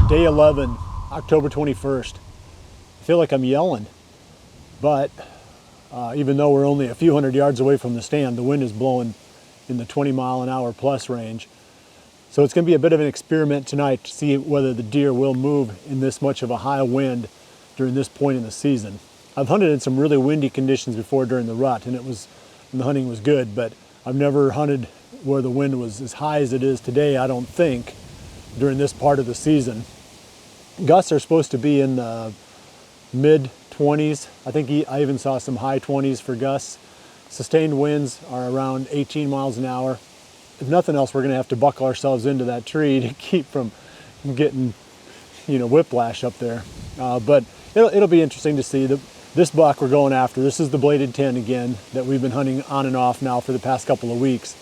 Day 11, October 21st. I feel like I'm yelling, but even though we're only a few hundred yards away from the stand, the wind is blowing in the 20-mile-an-hour plus range. So it's going to be a bit of an experiment tonight to see whether the deer will move in this much of a high wind during this point in the season. I've hunted in some really windy conditions before during the rut, and the hunting was good, but I've never hunted where the wind was as high as it is today, I don't think, during this part of the season. Gusts are supposed to be in the mid-20s. I think I even saw some high 20s for gusts. Sustained winds are around 18 miles an hour. If nothing else, we're going to have to buckle ourselves into that tree to keep from getting, whiplash up there. But it'll be interesting to see. This buck we're going after, this is the bladed 10 again that we've been hunting on and off now for the past couple of weeks.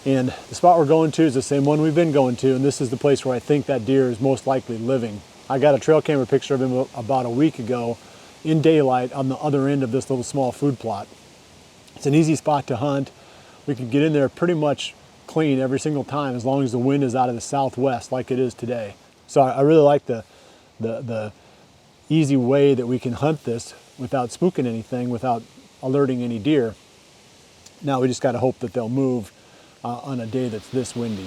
And the spot we're going to is the same one we've been going to, and this is the place where I think that deer is most likely living. I got a trail camera picture of him about a week ago in daylight on the other end of this little small food plot. It's an easy spot to hunt. We can get in there pretty much clean every single time as long as the wind is out of the southwest like it is today. So I really like the easy way that we can hunt this without spooking anything, without alerting any deer. Now we just got to hope that they'll move on a day that's this windy.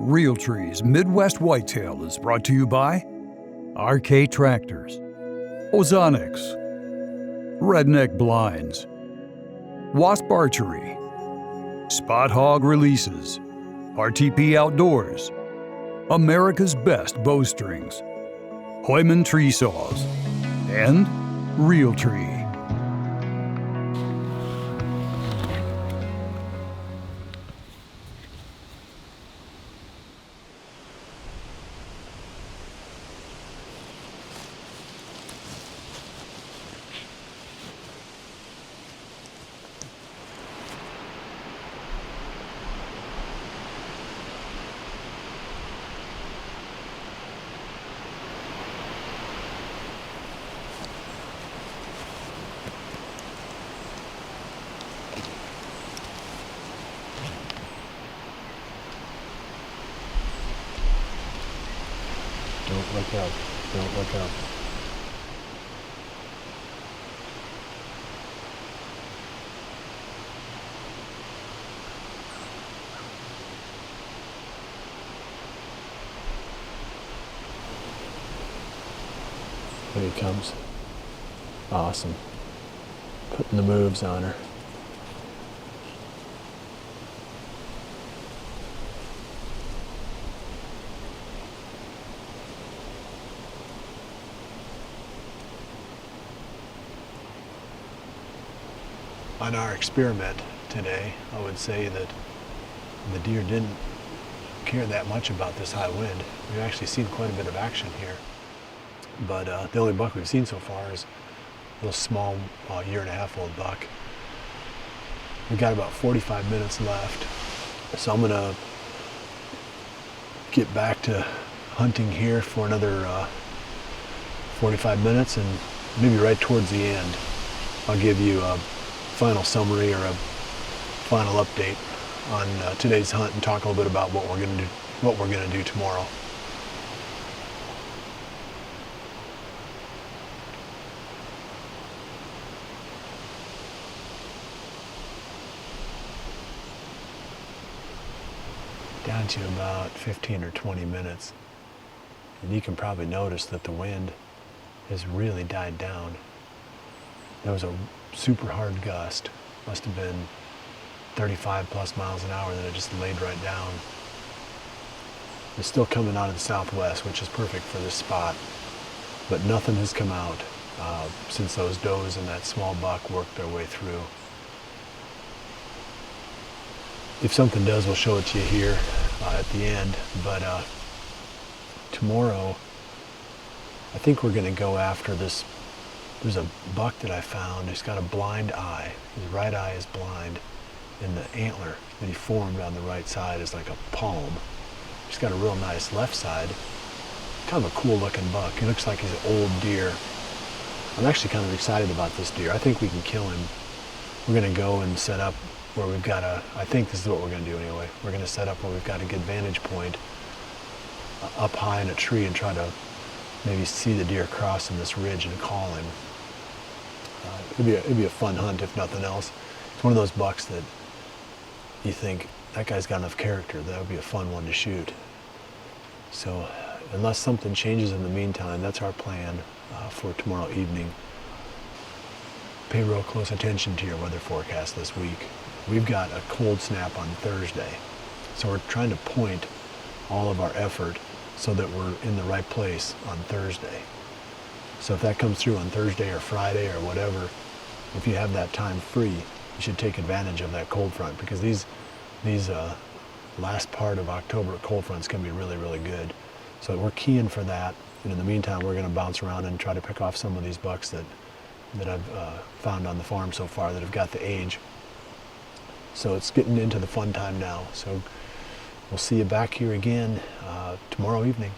Realtree's Midwest Whitetail is brought to you by RK Tractors, Ozonics, Redneck Blinds, Wasp Archery, Spot Hog Releases, RTP Outdoors, America's Best Bowstrings, Hoyman Tree Saws, and Realtree. Don't look up. Don't look up. There he comes. Awesome. Putting the moves on her. On our experiment today, I would say that the deer didn't care that much about this high wind. We've actually seen quite a bit of action here, but the only buck we've seen so far is a little small year-and-a-half-old buck. We've got about 45 minutes left, so I'm gonna get back to hunting here for another 45 minutes, and maybe right towards the end I'll give you a final summary or a final update on today's hunt and talk a little bit about what we're gonna do tomorrow. Down to about 15 or 20 minutes, and you can probably notice that the wind has really died down. There was a super hard gust, must have been 35 plus miles an hour, then it just laid right down. It's still coming out of the southwest, which is perfect for this spot, but nothing has come out since those does and that small buck worked their way through. If something does, we'll show it to you here at the end, but tomorrow I think we're going to go after this There's a buck that I found. He's got a blind eye. His right eye is blind, and the antler that he formed on the right side is like a palm. He's got a real nice left side. Kind of a cool looking buck. He looks like he's an old deer. I'm actually kind of excited about this deer. I think we can kill him. We're gonna go and set up where we've got I think this is what we're gonna do anyway. We're gonna set up where we've got a good vantage point up high in a tree and try to maybe see the deer crossing this ridge and call him. It'd be a fun hunt if nothing else. It's one of those bucks that you think, that guy's got enough character, that would be a fun one to shoot. So unless something changes in the meantime, that's our plan for tomorrow evening. Pay real close attention to your weather forecast this week. We've got a cold snap on Thursday. So we're trying to point all of our effort so that we're in the right place on Thursday. So if that comes through on Thursday or Friday or whatever, if you have that time free, you should take advantage of that cold front, because these last part of October cold front's gonna be really, really good. So we're keying for that. And in the meantime, we're gonna bounce around and try to pick off some of these bucks that I've found on the farm so far that have got the age. So it's getting into the fun time now. So we'll see you back here again tomorrow evening.